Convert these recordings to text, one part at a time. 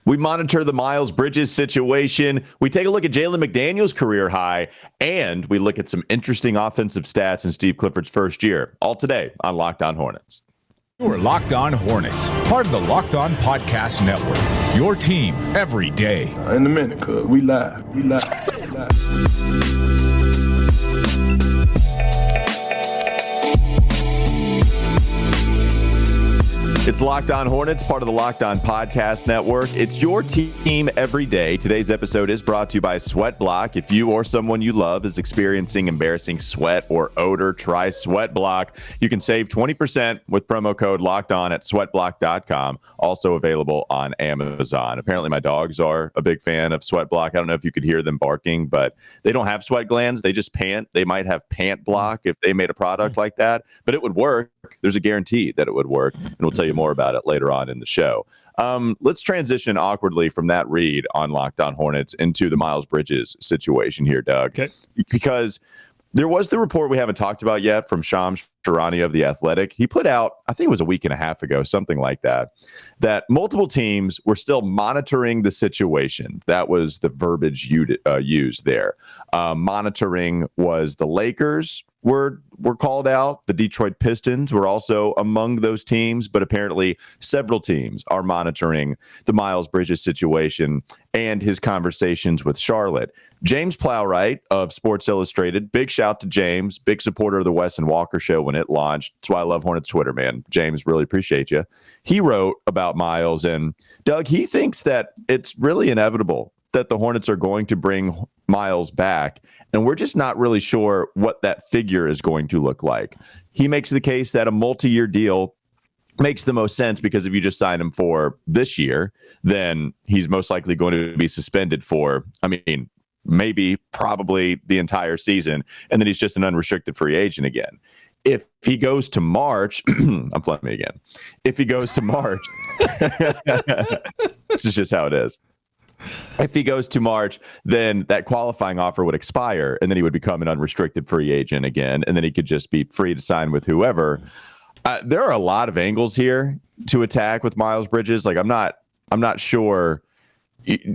We monitor the Miles Bridges situation. We take a look at Jalen McDaniels' career high, and we look at some interesting offensive stats in Steve Clifford's first year. All today on Locked On Hornets. You're Locked On Hornets, part of the Locked On Podcast Network. Your team every day. In a minute, cuz we live. It's Locked On Hornets, part of the Locked On Podcast Network. It's your team every day. Today's episode is brought to you by SweatBlock. If you or someone you love is experiencing embarrassing sweat or odor, try SweatBlock. You can save 20% with promo code Locked On at sweatblock.com. Also available on Amazon. Apparently my dogs are a big fan of SweatBlock. I don't know if you could hear them barking, but they don't have sweat glands. They just pant. They might have pant block if they made a product like that, but it would work. There's a guarantee that it would work, and we'll tell you more about it later on in the show. Let's transition awkwardly from that read on Locked On Hornets into the Miles Bridges situation here, Doug. Okay. Because there was the report we haven't talked about yet from Shams Charania of The Athletic. He put out, I think it was a week and a half ago, something like that, that multiple teams were still monitoring the situation. That was the verbiage used there. Monitoring was the Lakers were called out. The Detroit Pistons were also among those teams, but apparently several teams are monitoring the Miles Bridges situation and his conversations with Charlotte. James Plowright of Sports Illustrated, big shout to James, big supporter of the Wes and Walker show when it launched. That's why I love Hornets Twitter, man. James, really appreciate you. He wrote about Miles, and Doug, he thinks that it's really inevitable that the Hornets are going to bring Miles back, and we're just not really sure what that figure is going to look like. He makes the case that a multi-year deal makes the most sense because if you just sign him for this year, then he's most likely going to be suspended for, probably the entire season, and then he's just an unrestricted free agent again. If he goes to March, I'm flipping me again. If he goes to March, this is just how it is. If he goes to March, then that qualifying offer would expire, and then he would become an unrestricted free agent again, and then he could just be free to sign with whoever. There are a lot of angles here to attack with Miles Bridges. Like I'm not sure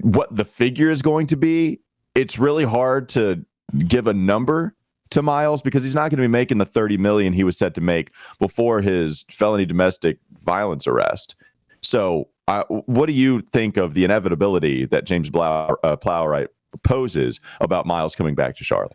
what the figure is going to be. It's really hard to give a number to Miles because he's not going to be making the $30 million he was set to make before his felony domestic violence arrest. So what do you think of the inevitability that James Plowright poses about Miles coming back to Charlotte?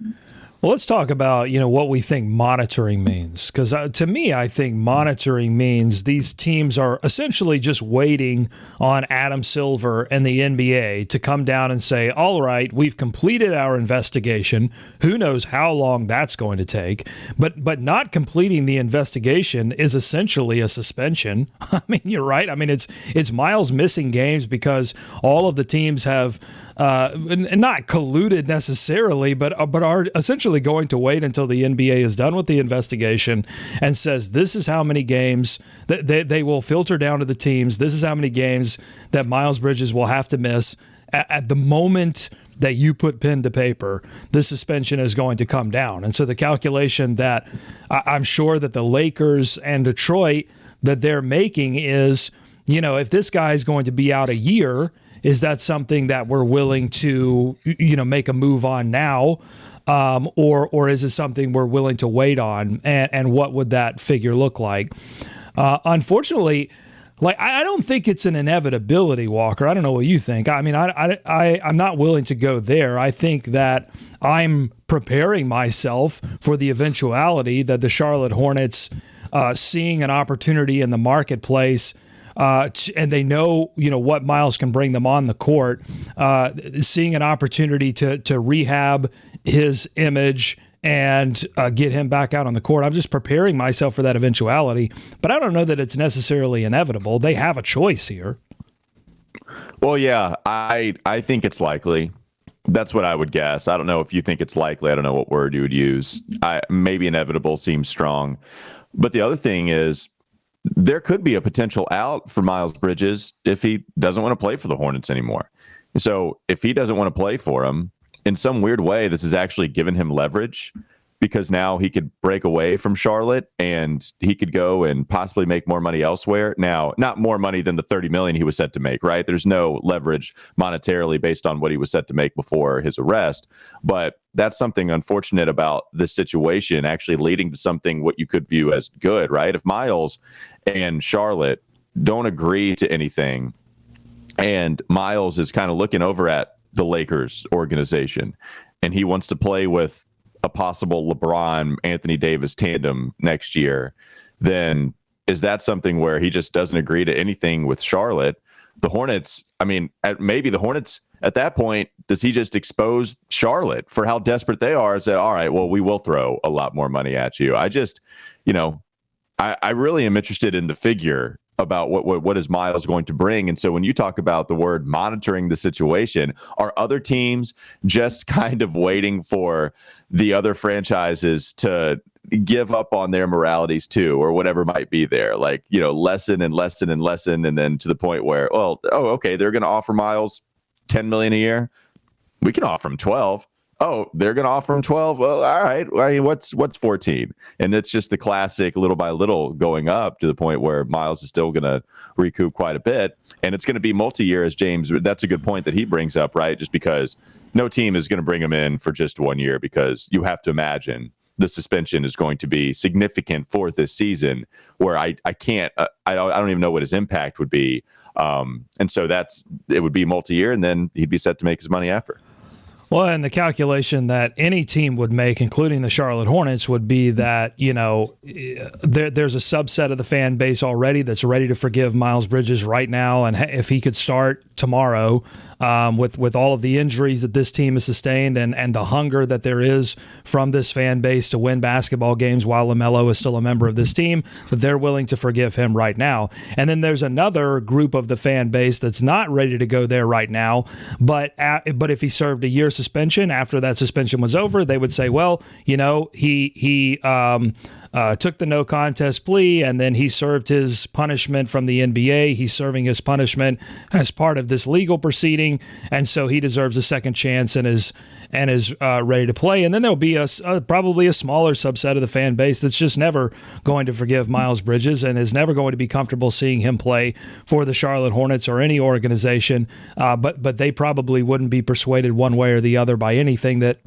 Well, let's talk about, what we think monitoring means. Because to me, I think monitoring means these teams are essentially just waiting on Adam Silver and the NBA to come down and say, all right, we've completed our investigation. Who knows how long that's going to take? But not completing the investigation is essentially a suspension. I mean, you're right. I mean, it's Miles missing games because all of the teams have not colluded necessarily, but are essentially going to wait until the NBA is done with the investigation and says this is how many games that they will filter down to the teams. This is how many games that Miles Bridges will have to miss. At the moment that you put pen to paper, the suspension is going to come down. And so the calculation that I'm sure that the Lakers and Detroit that they're making is, if this guy is going to be out a year, is that something that we're willing to, make a move on now? Or is it something we're willing to wait on? And what would that figure look like? Unfortunately, I don't think it's an inevitability, Walker. I don't know what you think. I mean, I'm not willing to go there. I think that I'm preparing myself for the eventuality that the Charlotte Hornets, seeing an opportunity in the marketplace, and they know, what Miles can bring them on the court, seeing an opportunity to rehab his image and get him back out on the court. I'm just preparing myself for that eventuality, but I don't know that it's necessarily inevitable. They have a choice here. Well, yeah, I think it's likely. That's what I would guess. I don't know if you think it's likely. I don't know what word you would use. Maybe inevitable seems strong. But the other thing is, there could be a potential out for Miles Bridges if he doesn't want to play for the Hornets anymore. So if he doesn't want to play for him, in some weird way, this has actually given him leverage because now he could break away from Charlotte and he could go and possibly make more money elsewhere. Now, not more money than the $30 million he was set to make, right? There's no leverage monetarily based on what he was set to make before his arrest. But that's something unfortunate about this situation, actually leading to something what you could view as good, right? If Miles and Charlotte don't agree to anything, and Miles is kind of looking over at the Lakers organization, and he wants to play with a possible LeBron, Anthony Davis tandem next year, then is that something where he just doesn't agree to anything with Charlotte? The Hornets, I mean, maybe the Hornets at that point, does he just expose Charlotte for how desperate they are and say, all right, well, we will throw a lot more money at you? I just, I really am interested in the figure about what is Miles going to bring. And so when you talk about the word monitoring the situation, are other teams just kind of waiting for the other franchises to give up on their moralities too, or whatever might be there? Like, lessen and lessen and lessen. And then to the point where, okay, they're going to offer Miles $10 million a year. We can offer him 12. Oh, they're going to offer him 12. Well, all right. I mean, what's 14? And it's just the classic little by little going up to the point where Miles is still going to recoup quite a bit. And it's going to be multi-year, as James, that's a good point that he brings up, right? Just because no team is going to bring him in for just 1 year, because you have to imagine the suspension is going to be significant for this season, where I don't even know what his impact would be. And so it would be multi-year, and then he'd be set to make his money after. Well, and the calculation that any team would make, including the Charlotte Hornets, would be that, there's a subset of the fan base already that's ready to forgive Miles Bridges right now. And if he could start tomorrow with all of the injuries that this team has sustained and the hunger that there is from this fan base to win basketball games while LaMelo is still a member of this team, that they're willing to forgive him right now. And then there's another group of the fan base that's not ready to go there right now, but if he served a year suspension, after that suspension was over, they would say, well, he took the no contest plea, and then he served his punishment from the NBA. He's serving his punishment as part of this legal proceeding, and so he deserves a second chance and is ready to play. And then there'll be probably a smaller subset of the fan base that's just never going to forgive Miles Bridges and is never going to be comfortable seeing him play for the Charlotte Hornets or any organization. But they probably wouldn't be persuaded one way or the other by anything that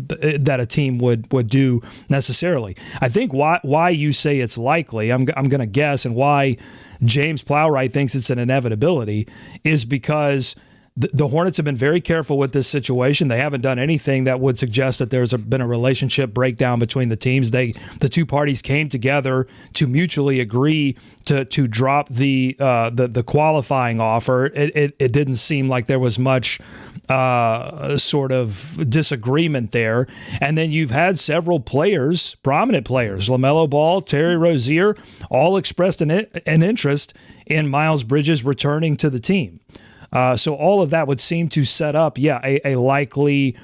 a team would do necessarily. I think why you say it's likely, I'm going to guess, and why James Plowright thinks it's an inevitability is because the Hornets have been very careful with this situation. They haven't done anything that would suggest that there's been a relationship breakdown between the teams. The two parties came together to mutually agree to drop the qualifying offer. It didn't seem like there was much sort of disagreement there. And then you've had several players, prominent players, LaMelo Ball, Terry Rozier, all expressed an interest in Miles Bridges returning to the team. So all of that would seem to set up, a likely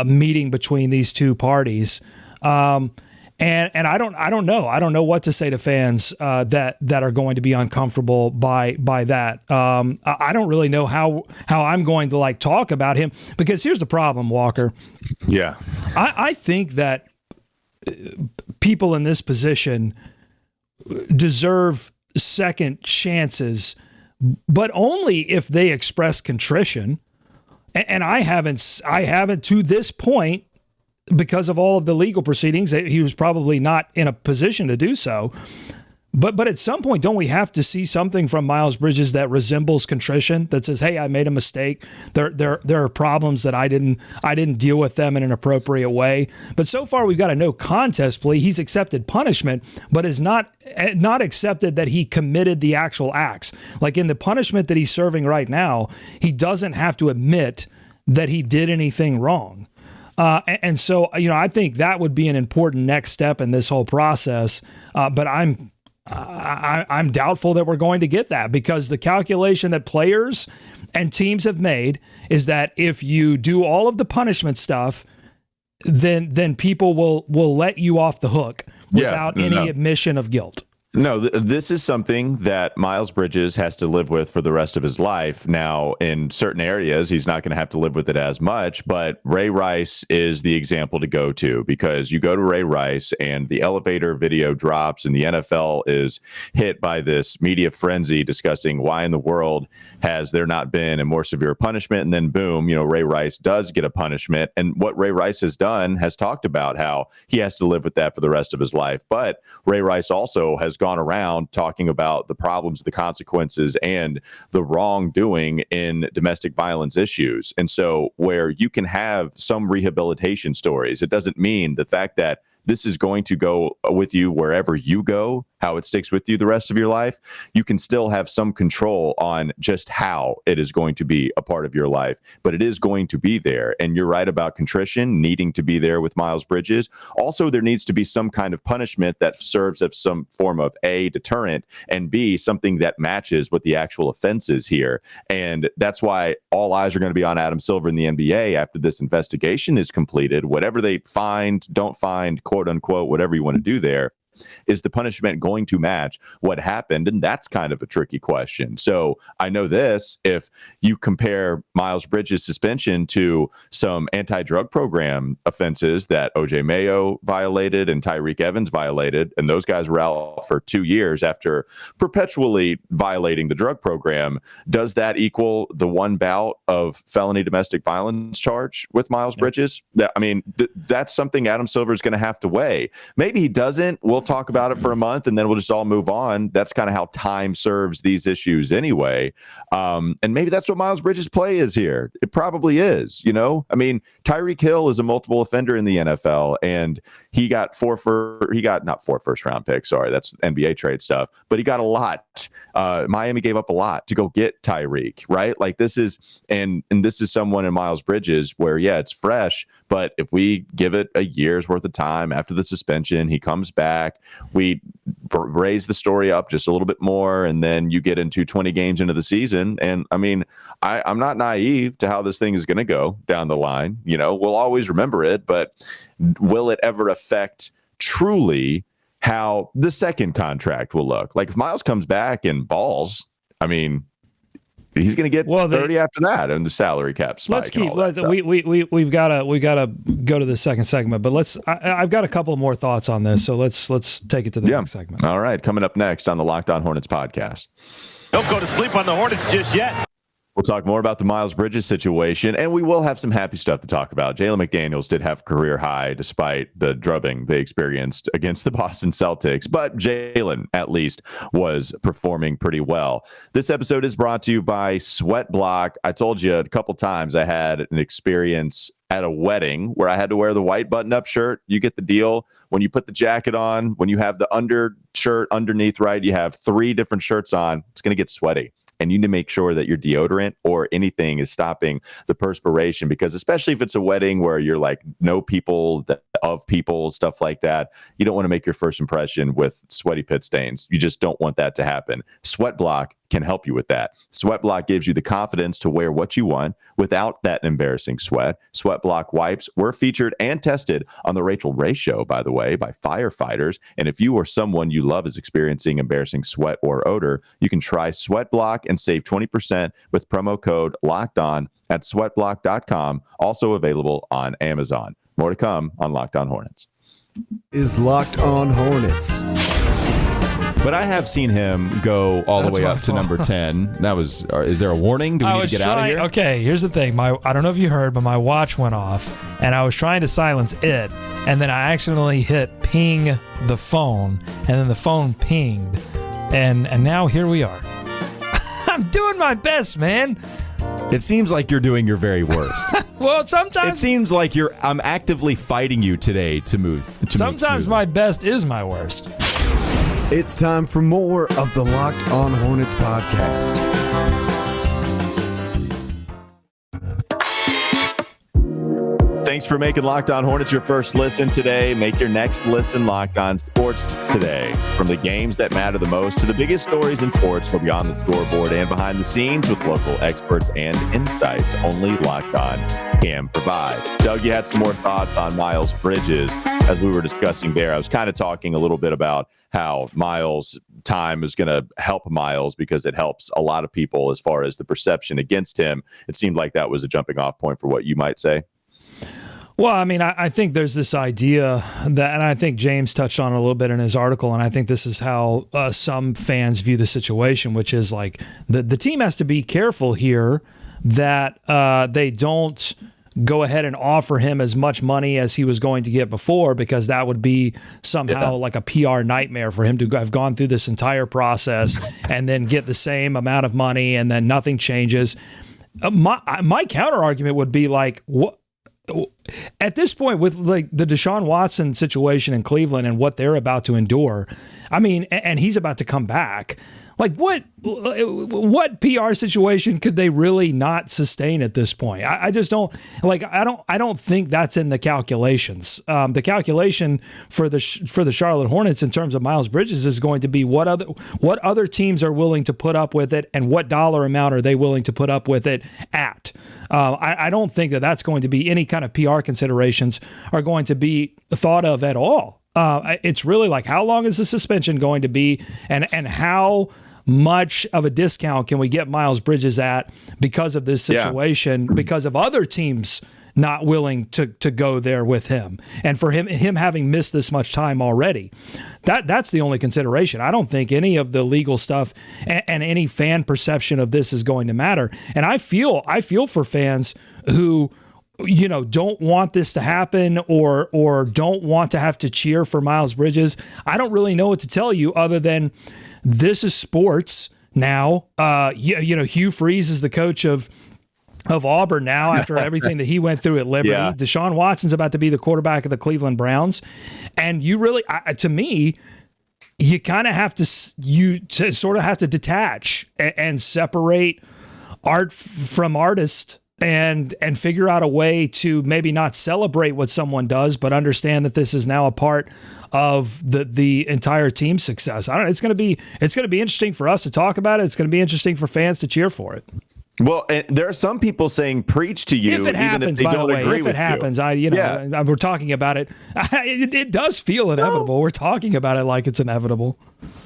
meeting between these two parties. And I don't know. I don't know what to say to fans that are going to be uncomfortable by that. I don't really know how I'm going to talk about him, because here's the problem, Walker. Yeah, I think that people in this position deserve second chances, but only if they express contrition. And I haven't to this point, because of all of the legal proceedings. He was probably not in a position to do so. But at some point, don't we have to see something from Miles Bridges that resembles contrition, that says, "Hey, I made a mistake. There are problems that I didn't deal with them in an appropriate way." But so far, we've got a no contest plea. He's accepted punishment, but is not accepted that he committed the actual acts. Like in the punishment that he's serving right now, he doesn't have to admit that he did anything wrong. And so, I think that would be an important next step in this whole process. But I'm doubtful that we're going to get that, because the calculation that players and teams have made is that if you do all of the punishment stuff, then people will let you off the hook without any admission of guilt. No, this is something that Miles Bridges has to live with for the rest of his life. Now, in certain areas, he's not going to have to live with it as much, but Ray Rice is the example to go to, because you go to Ray Rice and the elevator video drops and the NFL is hit by this media frenzy discussing why in the world has there not been a more severe punishment. And then boom, Ray Rice does get a punishment. And what Ray Rice has done has talked about how he has to live with that for the rest of his life. But Ray Rice also has gone around talking about the problems, the consequences, and the wrongdoing in domestic violence issues. And so where you can have some rehabilitation stories, it doesn't mean the fact that this is going to go with you wherever you go, how it sticks with you the rest of your life. You can still have some control on just how it is going to be a part of your life, but it is going to be there. And you're right about contrition needing to be there with Miles Bridges. Also, there needs to be some kind of punishment that serves as some form of A, deterrent, and B, something that matches what the actual offense is here. And that's why all eyes are going to be on Adam Silver in the NBA after this investigation is completed. Whatever they find, don't find, quote unquote, whatever you want to do there, is the punishment going to match what happened? And that's kind of a tricky question. So I know this, if you compare Miles Bridges' suspension to some anti-drug program offenses that OJ Mayo violated and Tyreek Evans violated, and those guys were out for 2 years after perpetually violating the drug program, does that equal the one bout of felony domestic violence charge with Miles Bridges? That's something Adam Silver is going to have to weigh. Maybe he doesn't. We'll talk about it for a month and then we'll just all move on. That's kind of how time serves these issues anyway. And maybe that's what Miles Bridges' play is here. It probably is, Tyreek Hill is a multiple offender in the NFL, and he got not 4 first-round picks. Sorry, that's NBA trade stuff, but he got a lot. Miami gave up a lot to go get Tyreek, right? Like this is, and this is someone in Miles Bridges where, yeah, it's fresh, but if we give it a year's worth of time after the suspension, he comes back, we raise the story up just a little bit more, and then you get into 20 games into the season. And I'm not naive to how this thing is going to go down the line. We'll always remember it, but will it ever affect truly how the second contract will look? Like if Miles comes back and balls, he's going to get 30 after that, and the salary cap spike. We've got to go to the second segment, but I've got a couple more thoughts on this, so let's take it to the next segment. All right, coming up next on the Locked On Hornets podcast. Don't go to sleep on the Hornets just yet. We'll talk more about the Miles Bridges situation, and we will have some happy stuff to talk about. Jalen McDaniels did have a career high despite the drubbing they experienced against the Boston Celtics, but Jalen at least was performing pretty well. This episode is brought to you by SweatBlock. I told you a couple times I had an experience at a wedding where I had to wear the white button-up shirt. You get the deal. When you put the jacket on, when you have the undershirt underneath, right, you have 3 different shirts on, it's going to get sweaty. And you need to make sure that your deodorant or anything is stopping the perspiration, because especially if it's a wedding where you're like know people of people, stuff like that, you don't want to make your first impression with sweaty pit stains. You just don't want that to happen. SweatBlock can help you with that. SweatBlock gives you the confidence to wear what you want without that embarrassing sweat. SweatBlock wipes were featured and tested on the Rachel Ray Show, by the way, by firefighters. And if you or someone you love is experiencing embarrassing sweat or odor, you can try SweatBlock and save 20% with promo code LOCKEDON at sweatblock.com. Also available on Amazon. More to come on Locked On Hornets. Is Locked On Hornets. But I have seen him go all the way up to number 10. That was. Is there a warning? Do we need to get out of here? Okay, here's the thing. I don't know if you heard, but my watch went off, and I was trying to silence it, and then I accidentally hit ping the phone, and then the phone pinged, and now here we are. I'm doing my best, man. It seems like you're doing your very worst. Well, sometimes it seems like I'm actively fighting you today to move. Sometimes my best is my worst. It's time for more of the Locked On Hornets podcast. Thanks for making Locked On Hornets your first listen today. Make your next listen Locked On Sports today. From the games that matter the most to the biggest stories in sports, go beyond the scoreboard and behind the scenes with local experts and insights only Locked On can provide. Doug, you had some more thoughts on Miles Bridges as we were discussing there. I was kind of talking a little bit about how Miles' time is going to help Miles because it helps a lot of people as far as the perception against him. It seemed like that was a jumping off point for what you might say. Well, I mean, I think there's this idea that, and I think James touched on it a little bit in his article, and I think this is how some fans view the situation, which is like the team has to be careful here that they don't go ahead and offer him as much money as he was going to get before, because that would be somehow like a PR nightmare for him to have gone through this entire process and then get the same amount of money and then nothing changes. My counter argument would be like, what? At this point, with like the Deshaun Watson situation in Cleveland and what they're about to endure, I mean, and he's about to come back. Like what PR situation could they really not sustain at this point? I just don't like. I don't think that's in the calculations. The calculation for the Charlotte Hornets in terms of Miles Bridges is going to be what other teams are willing to put up with it and what dollar amount are they willing to put up with it at. I don't think that that's going to be any kind of PR considerations are going to be thought of at all. It's really like, how long is the suspension going to be, and how much of a discount can we get Miles Bridges at because of this situation, because of other teams not willing to go there with him, and for him having missed this much time already. That's the only consideration. I don't think any of the legal stuff and any fan perception of this is going to matter. And I feel for fans who, you know, don't want this to happen or don't want to have to cheer for Miles Bridges. I don't really know what to tell you other than this is sports now. You know, Hugh Freeze is the coach of Auburn now after everything that he went through at Liberty. Yeah. Deshaun Watson's about to be the quarterback of the Cleveland Browns. And you really, to me, you kind of have to sort of have to detach and separate art from artist and figure out a way to maybe not celebrate what someone does, but understand that this is now a part of the entire team's success. I don't know. It's going to be interesting for us to talk about it. It's going to be interesting for fans to cheer for it. Well, and there are some people saying preach to you, if it happens, even if they by don't the way, agree if with it happens, you. We're talking about it. It does feel inevitable. We're talking about it like it's inevitable.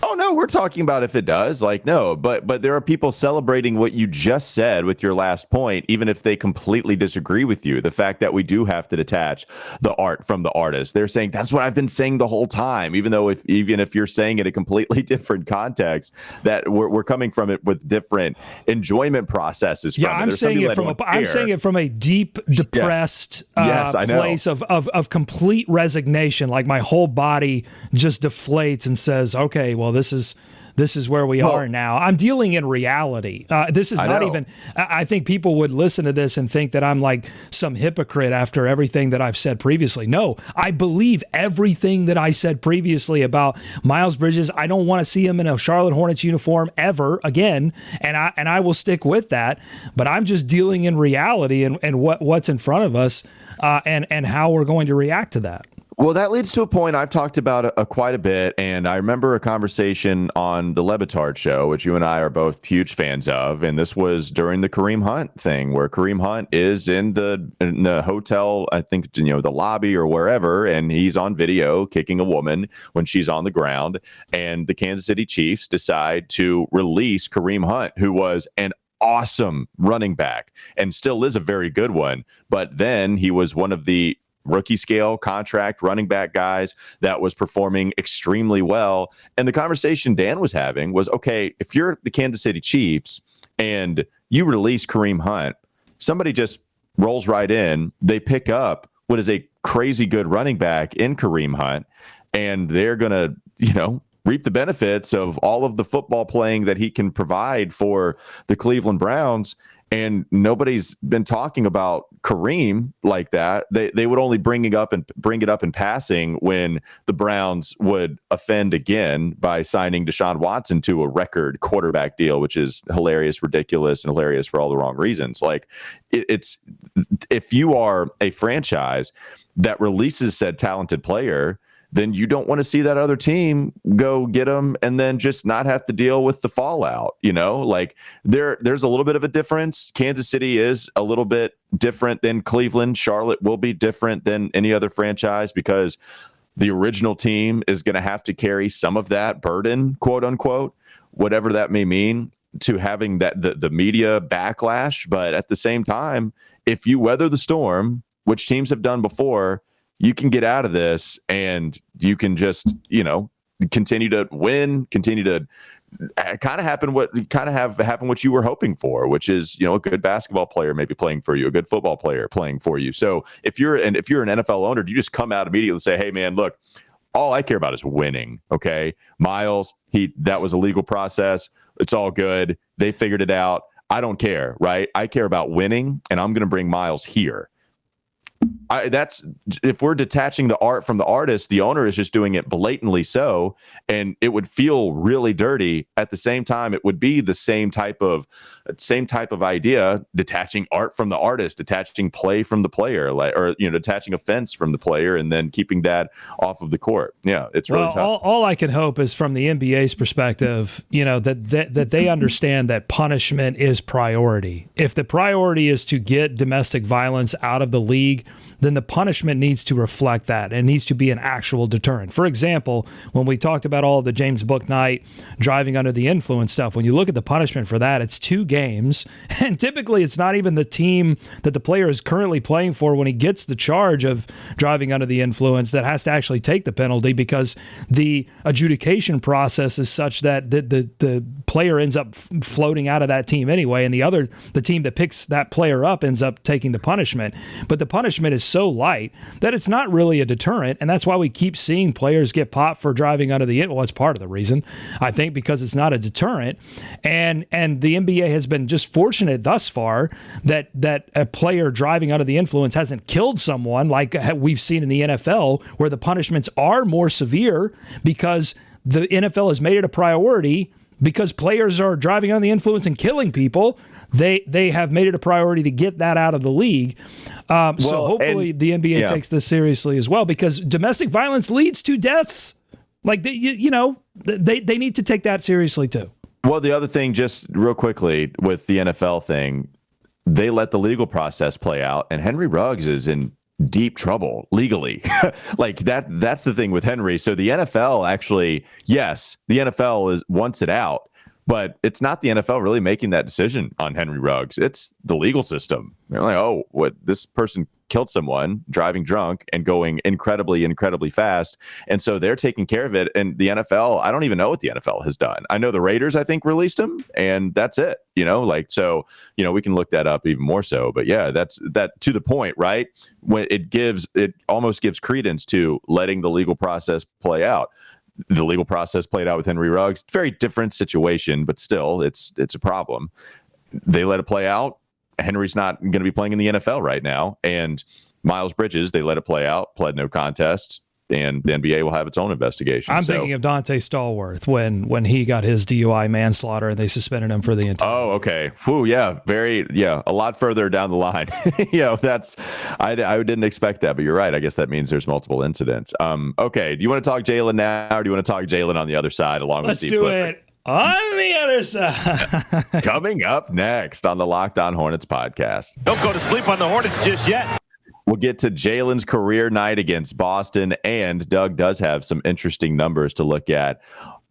Oh no, we're talking about if it does. Like no, but there are people celebrating what you just said with your last point, even if they completely disagree with you. The fact that we do have to detach the art from the artist. They're saying that's what I've been saying the whole time, even if you're saying it in a completely different context, that we're coming from it with different enjoyment processes. Yeah, I'm saying it from a deep, depressed place of complete resignation. Like my whole body just deflates and says, "Okay, well, this is where we are now." I'm dealing in reality. This is not even. I think people would listen to this and think that I'm like some hypocrite after everything that I've said previously. No, I believe everything that I said previously about Miles Bridges. I don't want to see him in a Charlotte Hornets uniform ever again, and I will stick with that. But I'm just dealing in reality and what's in front of us, and how we're going to react to that. Well, that leads to a point I've talked about quite a bit, and I remember a conversation on the Lebitard show, which you and I are both huge fans of, and this was during the Kareem Hunt thing, where Kareem Hunt is in the hotel, I think, the lobby or wherever, and he's on video kicking a woman when she's on the ground, and the Kansas City Chiefs decide to release Kareem Hunt, who was an awesome running back and still is a very good one, but then he was one of the rookie scale contract running back guys that was performing extremely well. And the conversation Dan was having was, okay, if you're the Kansas City Chiefs and you release Kareem Hunt, somebody just rolls right in, they pick up what is a crazy good running back in Kareem Hunt, and they're going to, reap the benefits of all of the football playing that he can provide for the Cleveland Browns. and nobody's been talking about Kareem like that. They would only bring it up in passing when the Browns would offend again by signing Deshaun Watson to a record quarterback deal, which is hilarious, ridiculous, and hilarious for all the wrong reasons. Like it's if you are a franchise that releases said talented player, then you don't want to see that other team go get them and then just not have to deal with the fallout. Like there's a little bit of a difference. Kansas City is a little bit different than Cleveland. Charlotte will be different than any other franchise because the original team is going to have to carry some of that burden, quote unquote, whatever that may mean, to having that the media backlash. But at the same time, if you weather the storm, which teams have done before, you can get out of this and you can just, continue to win, continue to kind of happen what you were hoping for, which is, a good basketball player maybe playing for you, a good football player playing for you. So if you're an NFL owner, do you just come out immediately and say, hey man, look, all I care about is winning. Okay. Miles, that was a legal process. It's all good. They figured it out. I don't care. Right. I care about winning, and I'm going to bring Miles here. That's if we're detaching the art from the artist, the owner is just doing it blatantly so, and it would feel really dirty. At the same time, it would be the same type of idea, detaching art from the artist, detaching play from the player, detaching offense from the player, and then keeping that off of the court. Yeah, it's really tough. All I can hope is from the NBA's perspective, that they understand that punishment is priority. If the priority is to get domestic violence out of the league, then the punishment needs to reflect that and needs to be an actual deterrent. For example, when we talked about all of the James Bouknight driving under the influence stuff, when you look at the punishment for that, it's 2 games. And typically it's not even the team that the player is currently playing for when he gets the charge of driving under the influence that has to actually take the penalty, because the adjudication process is such that the player ends up floating out of that team anyway, and the team that picks that player up ends up taking the punishment. But the punishment is so light that it's not really a deterrent, and that's why we keep seeing players get popped for driving under the influence. Well, it's part of the reason, I think, because it's not a deterrent, and the NBA has been just fortunate thus far that a player driving under the influence hasn't killed someone like we've seen in the NFL, where the punishments are more severe because the NFL has made it a priority. Because players are driving under the influence and killing people, they have made it a priority to get that out of the league. So hopefully the NBA takes this seriously as well, because domestic violence leads to deaths. Like, they need to take that seriously too. Well, the other thing, just real quickly with the NFL thing, they let the legal process play out, and Henry Ruggs is in deep trouble legally. Like that's the thing with Henry. So the NFL actually, yes, the NFL wants it out, but it's not the NFL really making that decision on Henry Ruggs. It's the legal system. They're like, oh, what, this person killed someone driving drunk and going incredibly, incredibly fast. And so they're taking care of it. And the NFL, I don't even know what the NFL has done. I know the Raiders, I think, released him, and that's it. So we can look that up even more so. But yeah, that's that to the point, right? When it almost gives credence to letting the legal process play out. The legal process played out with Henry Ruggs. Very different situation, but still, it's a problem. They let it play out. Henry's not going to be playing in the NFL right now. And Miles Bridges, they let it play out, pled no contest, and the NBA will have its own investigation. I'm thinking of Dante Stallworth when he got his DUI manslaughter and they suspended him for the entire. Oh, okay. Whew, yeah, a lot further down the line. I didn't expect that, but you're right. I guess that means there's multiple incidents. Okay. Do you want to talk Jalen now, or do you want to talk Jalen on the other side along with Steve Clifford? Let's do it. On the other side. Coming up next on the Locked On Hornets podcast. Don't go to sleep on the Hornets just yet. We'll get to Jalen's career night against Boston, and Doug does have some interesting numbers to look at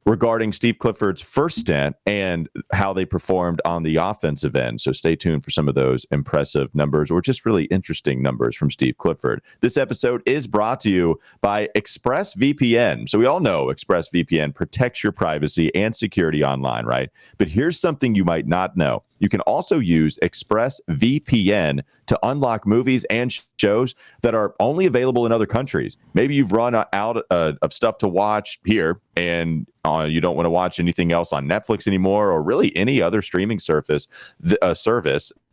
regarding Steve Clifford's first stint and how they performed on the offensive end. So stay tuned for some of those impressive numbers, or just really interesting numbers from Steve Clifford. This episode is brought to you by ExpressVPN. So we all know ExpressVPN protects your privacy and security online, right? But here's something you might not know. You can also use ExpressVPN to unlock movies and shows that are only available in other countries. Maybe you've run out of stuff to watch here, and you don't want to watch anything else on Netflix anymore, or really any other streaming service.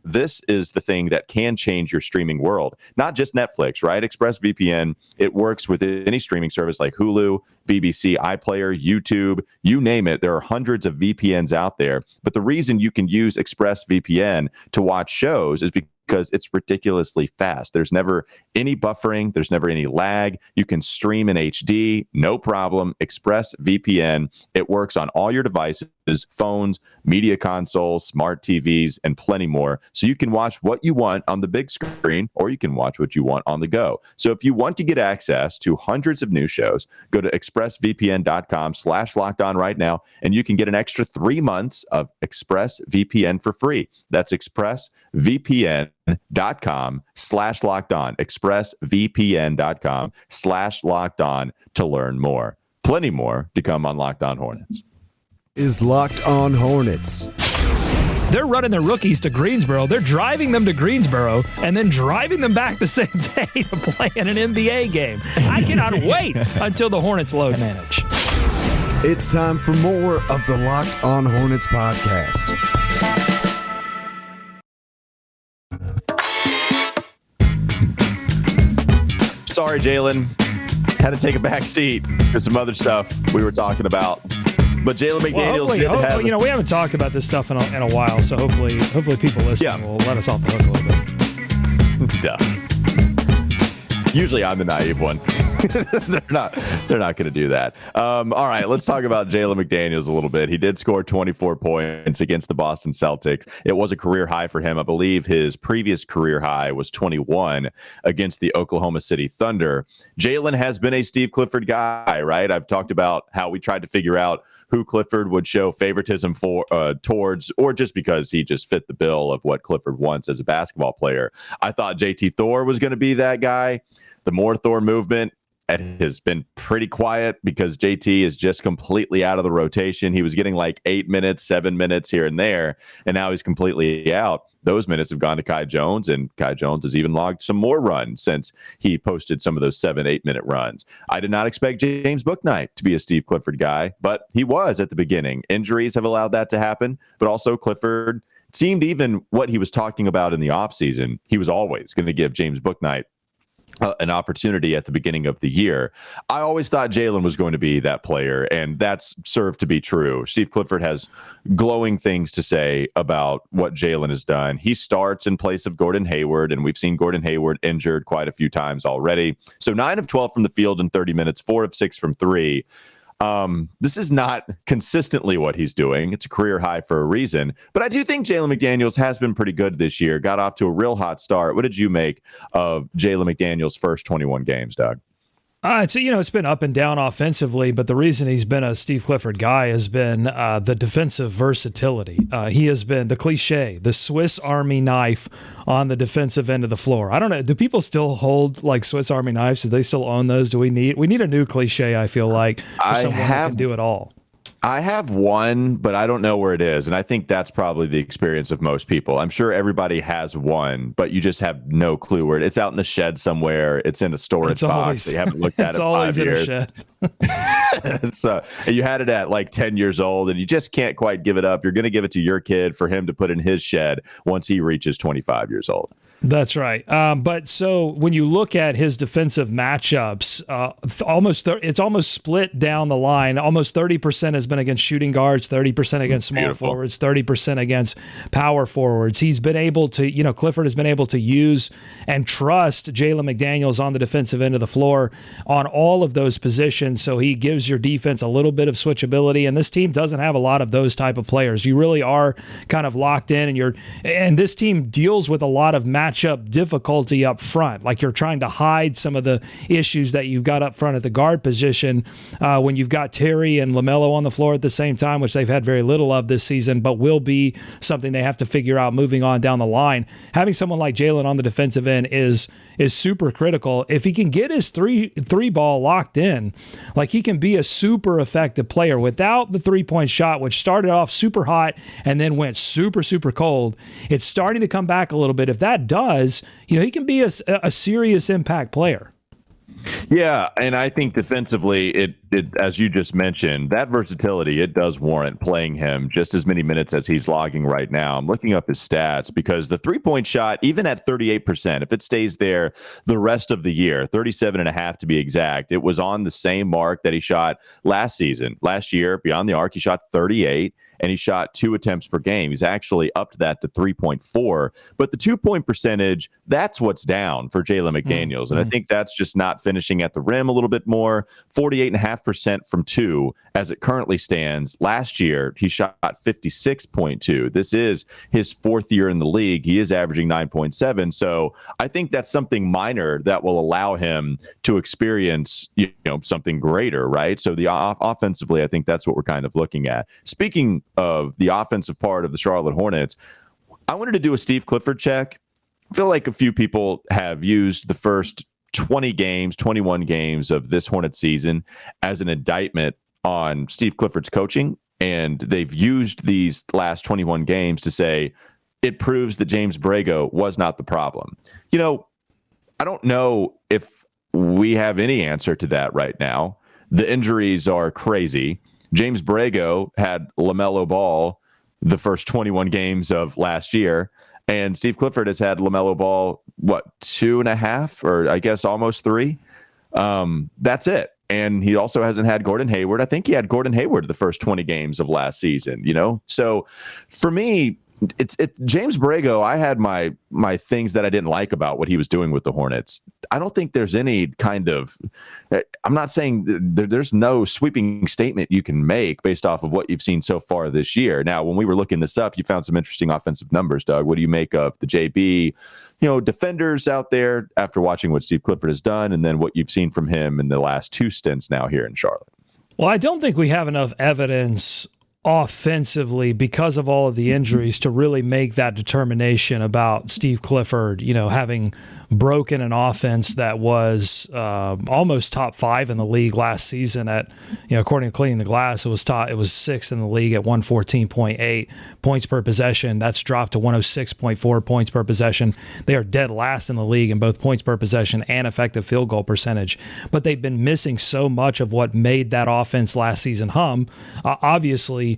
this is the thing that can change your streaming world. Not just Netflix, right? ExpressVPN, it works with any streaming service like Hulu, BBC, iPlayer, YouTube, you name it. There are hundreds of VPNs out there. But the reason you can use ExpressVPN to watch shows is because it's ridiculously fast. There's never any buffering. There's never any lag. You can stream in HD, no problem. ExpressVPN, it works on all your devices, phones, media consoles, smart TVs, and plenty more. So you can watch what you want on the big screen, or you can watch what you want on the go. So if you want to get access to hundreds of new shows, go to expressvpn.com/lockedon right now, and you can get an extra 3 months of ExpressVPN for free. That's expressvpn.com/lockedon, expressvpn.com/lockedon to learn more. Plenty more to come on Locked On Hornets. Is Locked On Hornets. They're running their rookies to Greensboro. They're driving them to Greensboro and then driving them back the same day to play in an NBA game. I cannot wait until the Hornets load manage. It's time for more of the Locked On Hornets podcast. Sorry, Jalen. Had to take a back seat to some other stuff we were talking about. But Jalen McDaniels did have... we haven't talked about this stuff in a while, so hopefully people listening will let us off the hook a little bit. Duh. Usually I'm the naive one. They're not going to do that. All right, let's talk about Jalen McDaniels a little bit. He did score 24 points against the Boston Celtics. It was a career high for him. I believe his previous career high was 21 against the Oklahoma City Thunder. Jalen has been a Steve Clifford guy, right? I've talked about how we tried to figure out who Clifford would show favoritism for towards, or just because he just fit the bill of what Clifford wants as a basketball player. I thought JT Thor was going to be that guy. The more Thor movement has been pretty quiet because JT is just completely out of the rotation. He was getting like 8 minutes, 7 minutes here and there, and now he's completely out. Those minutes have gone to Kai Jones, and Kai Jones has even logged some more runs since he posted some of those 7-8 minute runs. I did not expect James Bouknight to be a Steve Clifford guy, but he was at the beginning. Injuries have allowed that to happen, but also Clifford seemed, even what he was talking about in the offseason, he was always going to give James Bouknight an opportunity at the beginning of the year. I always thought Jalen was going to be that player, and that's served to be true. Steve Clifford has glowing things to say about what Jalen has done. He starts in place of Gordon Hayward, and we've seen Gordon Hayward injured quite a few times already. So 9 of 12 from the field in 30 minutes, 4 of 6 from 3. This is not consistently what he's doing. It's a career high for a reason. But I do think Jalen McDaniels has been pretty good this year. Got off to a real hot start. What did you make of Jalen McDaniels' first 21 games, Doug? It's been up and down offensively, but the reason he's been a Steve Clifford guy has been the defensive versatility. He has been the cliche, the Swiss Army knife on the defensive end of the floor. I don't know. Do people still hold like Swiss Army knives? Do they still own those? Do we need a new cliche? I feel like for someone who can do it all. I have one, but I don't know where it is. And I think that's probably the experience of most people. I'm sure everybody has one, but you just have no clue where it's out in the shed somewhere. It's in a storage box. You haven't looked at it in 5 years. It's always in a shed. So you had it at like 10 years old, and you just can't quite give it up. You're going to give it to your kid for him to put in his shed once he reaches 25 years old. That's right. But so when you look at his defensive matchups, it's almost split down the line. Almost 30% has been against shooting guards, 30% against small forwards, 30% against power forwards. He's been able to, Clifford has been able to use and trust Jalen McDaniels on the defensive end of the floor on all of those positions. So he gives your defense a little bit of switchability. And this team doesn't have a lot of those type of players. You really are kind of locked in, and this team deals with a lot of matchup difficulty up front. Like you're trying to hide some of the issues that you've got up front at the guard position when you've got Terry and LaMelo on the floor at the same time, which they've had very little of this season, but will be something they have to figure out moving on down the line. Having someone like Jalen on the defensive end is super critical. If he can get his three ball locked in, like he can be a super effective player without the 3-point shot, which started off super hot and then went super, super cold. It's starting to come back a little bit. If that does, he can be a serious impact player. Yeah, and I think defensively, it as you just mentioned, that versatility, it does warrant playing him just as many minutes as he's logging right now. I'm looking up his stats because the three-point shot, even at 38%, if it stays there the rest of the year, 37.5 to be exact, it was on the same mark that he shot last season. Last year, beyond the arc, he shot 38. And he shot 2 attempts per game. He's actually upped that to 3.4. But the 2-point percentage, that's what's down for Jalen McDaniels. And I think that's just not finishing at the rim a little bit more. 48.5% from 2 as it currently stands. Last year, he shot 56.2. This is his 4th year in the league. He is averaging 9.7. So I think that's something minor that will allow him to experience, something greater, right? So the offensively, I think that's what we're kind of looking at. Speaking of the offensive part of the Charlotte Hornets, I wanted to do a Steve Clifford check. I feel like a few people have used the first 21 games of this Hornet season as an indictment on Steve Clifford's coaching. And they've used these last 21 games to say it proves that James Borrego was not the problem. I don't know if we have any answer to that right now. The injuries are crazy. James Borrego had LaMelo Ball the first 21 games of last year, and Steve Clifford has had LaMelo Ball, 2.5, or I guess almost 3. That's it. And he also hasn't had Gordon Hayward. I think he had Gordon Hayward the first 20 games of last season, So for me, it's James Borrego. I had my things that I didn't like about what he was doing with the Hornets. I don't think there's any kind of, I'm not saying there's no sweeping statement you can make based off of what you've seen so far this year. Now, when we were looking this up, you found some interesting offensive numbers, Doug. What do you make of the JB, defenders out there after watching what Steve Clifford has done, and then what you've seen from him in the last 2 stints now here in Charlotte? Well, I don't think we have enough evidence offensively because of all of the injuries to really make that determination about Steve Clifford, having broken an offense that was almost top 5 in the league last season at, according to Cleaning the Glass, it was 6th in the league at 114.8 points per possession. That's dropped to 106.4 points per possession. They are dead last in the league in both points per possession and effective field goal percentage. But they've been missing so much of what made that offense last season hum. Obviously,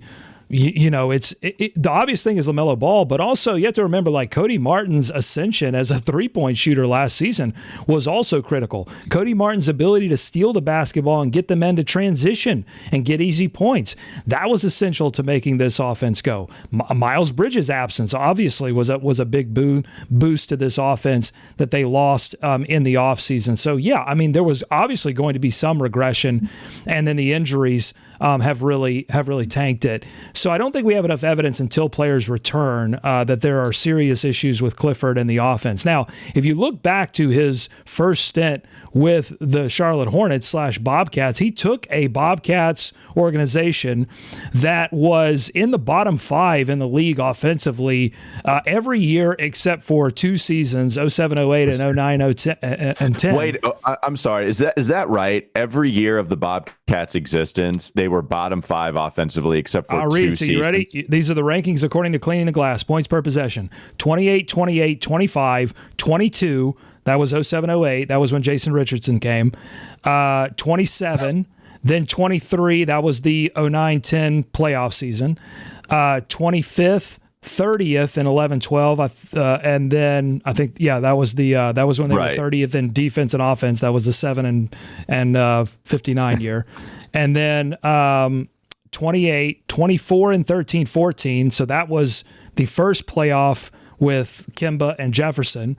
the obvious thing is LaMelo Ball, but also you have to remember, like, Cody Martin's ascension as a three-point shooter last season was also critical. Cody Martin's ability to steal the basketball and get the men to transition and get easy points, that was essential to making this offense go. Miles Bridges' absence obviously was a big boost to this offense that they lost in the offseason. So, there was obviously going to be some regression, and then the injuries have really tanked it. So I don't think we have enough evidence until players return that there are serious issues with Clifford and the offense. Now, if you look back to his first stint with the Charlotte Hornets / Bobcats, he took a Bobcats organization that was in the bottom 5 in the league offensively every year except for 2 seasons, 07-08 and 09-10. Wait, I'm sorry. Is that right? Every year of the Bobcats' existence, they were bottom 5 offensively except for 2 seasons. You ready? These are the rankings according to Cleaning the Glass. Points per possession: 28, 28, 25, 22. That was 07-08. That was when Jason Richardson came. 27, then 23. That was the 09-10 playoff season. 25th, 30th in 11-12, and then I think that was when they were 30th in defense and offense. That was the 7 and 59 year, and then 28, 24, and 13-14. So that was the first playoff with Kemba and Jefferson,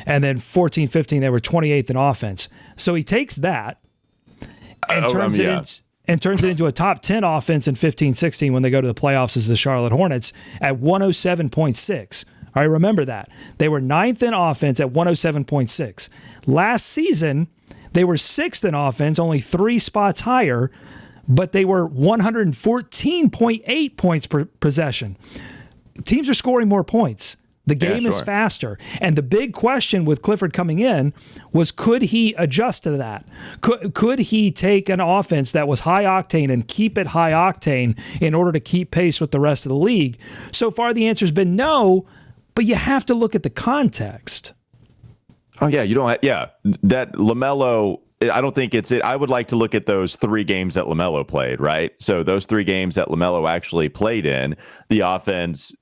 and then 14-15 they were 28th in offense. So he takes that and turns it into a top 10 offense in 15-16 when they go to the playoffs as the Charlotte Hornets at 107.6. All right, remember that. They were 9th in offense at 107.6. Last season, they were 6th in offense, only 3 spots higher, but they were 114.8 points per possession. Teams are scoring more points. The game is faster. And the big question with Clifford coming in was, could he adjust to that? Could he take an offense that was high octane and keep it high octane in order to keep pace with the rest of the league? So far, the answer's been no, but you have to look at the context. Oh yeah, you don't have, yeah, that LaMelo, I don't think it's it. I would like to look at those 3 games that LaMelo played, right? So those 3 games that LaMelo actually played in, the offense,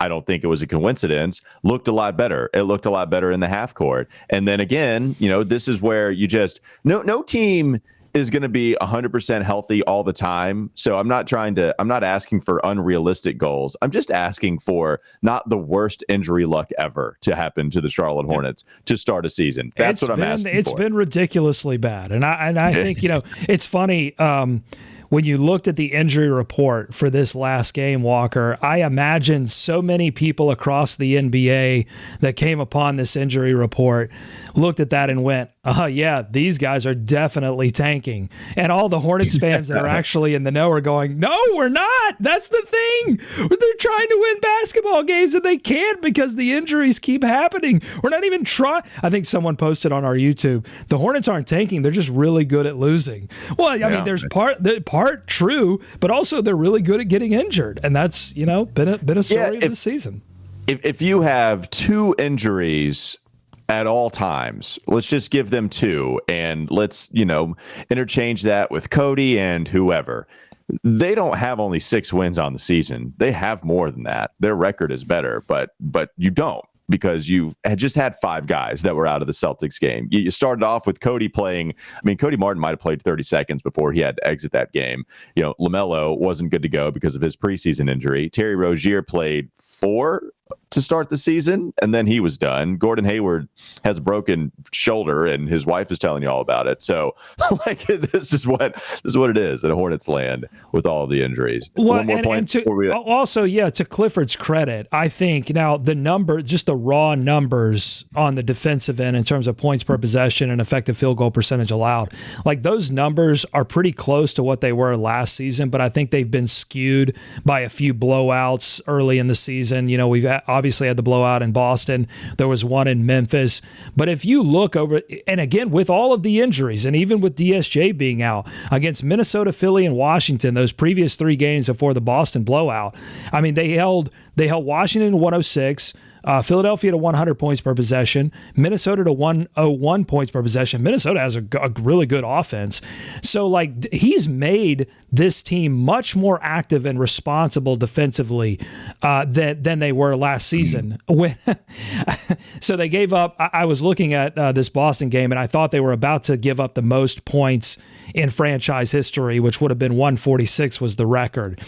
I don't think it was a coincidence, looked a lot better. It looked a lot better in the half court. And then again, this is where you just no team is going to be 100% healthy all the time. So I'm not asking for unrealistic goals. I'm just asking for not the worst injury luck ever to happen to the Charlotte Hornets to start a season. That's what I'm asking for. It's been ridiculously bad. And I think, it's funny. When you looked at the injury report for this last game, Walker, I imagine so many people across the NBA that came upon this injury report looked at that and went, yeah, these guys are definitely tanking. And all the Hornets fans that are actually in the know are going, no, we're not. That's the thing. They're trying to win basketball games and they can't because the injuries keep happening. We're not even trying. I think someone posted on our YouTube, the Hornets aren't tanking. They're just really good at losing. Well, I mean, there's part true, but also they're really good at getting injured. And that's, been a story of this season. If you have 2 injuries at all times, let's just give them 2 and let's, interchange that with Cody and whoever. They don't have only 6 wins on the season. They have more than that. Their record is better, but you don't, because you had just had 5 guys that were out of the Celtics game. You started off with Cody playing. I mean, Cody Martin might have played 30 seconds before he had to exit that game. LaMelo wasn't good to go because of his preseason injury. Terry Rozier played 4 to start the season, and then he was done. Gordon Hayward has a broken shoulder, and his wife is telling you all about it. So, this is what it is in Hornets land with all of the injuries. Well, one more point. To Clifford's credit, I think now just the raw numbers on the defensive end in terms of points per possession and effective field goal percentage allowed, like those numbers are pretty close to what they were last season, but I think they've been skewed by a few blowouts early in the season. We've obviously had the blowout in Boston. There was one in Memphis. But if you look over, and again, with all of the injuries, and even with DSJ being out, against Minnesota, Philly, and Washington, those previous 3 games before the Boston blowout, I mean, they held Washington to 106, Philadelphia to 100 points per possession, Minnesota to 101 points per possession. Minnesota has a really good offense. So, he's made this team much more active and responsible defensively than they were last season. So they gave up. I was looking at this Boston game, and I thought they were about to give up the most points in franchise history, which would have been 146 was the record.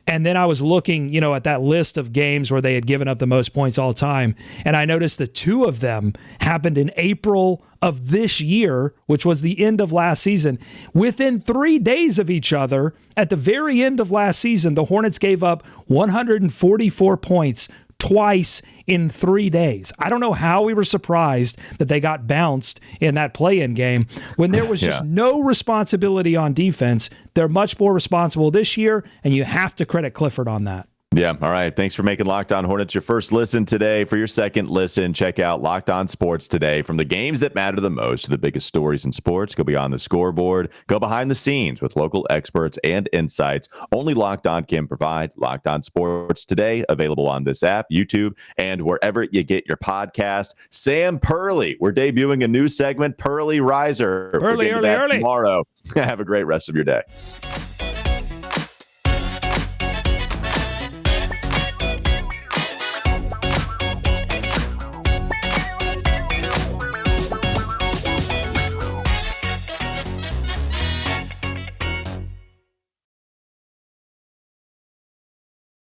And then I was looking, at that list of games where they had given up the most points all time, and I noticed that 2 of them happened in April of this year, which was the end of last season. Within 3 days of each other, at the very end of last season, the Hornets gave up 144 points twice in 3 days. I don't know how we were surprised that they got bounced in that play-in game when there was just no responsibility on defense. They're much more responsible this year, and you have to credit Clifford on that. Yeah. All right. Thanks for making Locked On Hornets your first listen today. For your second listen, check out Locked On Sports today. From the games that matter the most to the biggest stories in sports, go beyond the scoreboard, go behind the scenes with local experts and insights only Locked On can provide. Locked On Sports today, available on this app, YouTube, and wherever you get your podcast. Sam Purley, we're debuting a new segment, Purley Riser. Early. Tomorrow. Have a great rest of your day.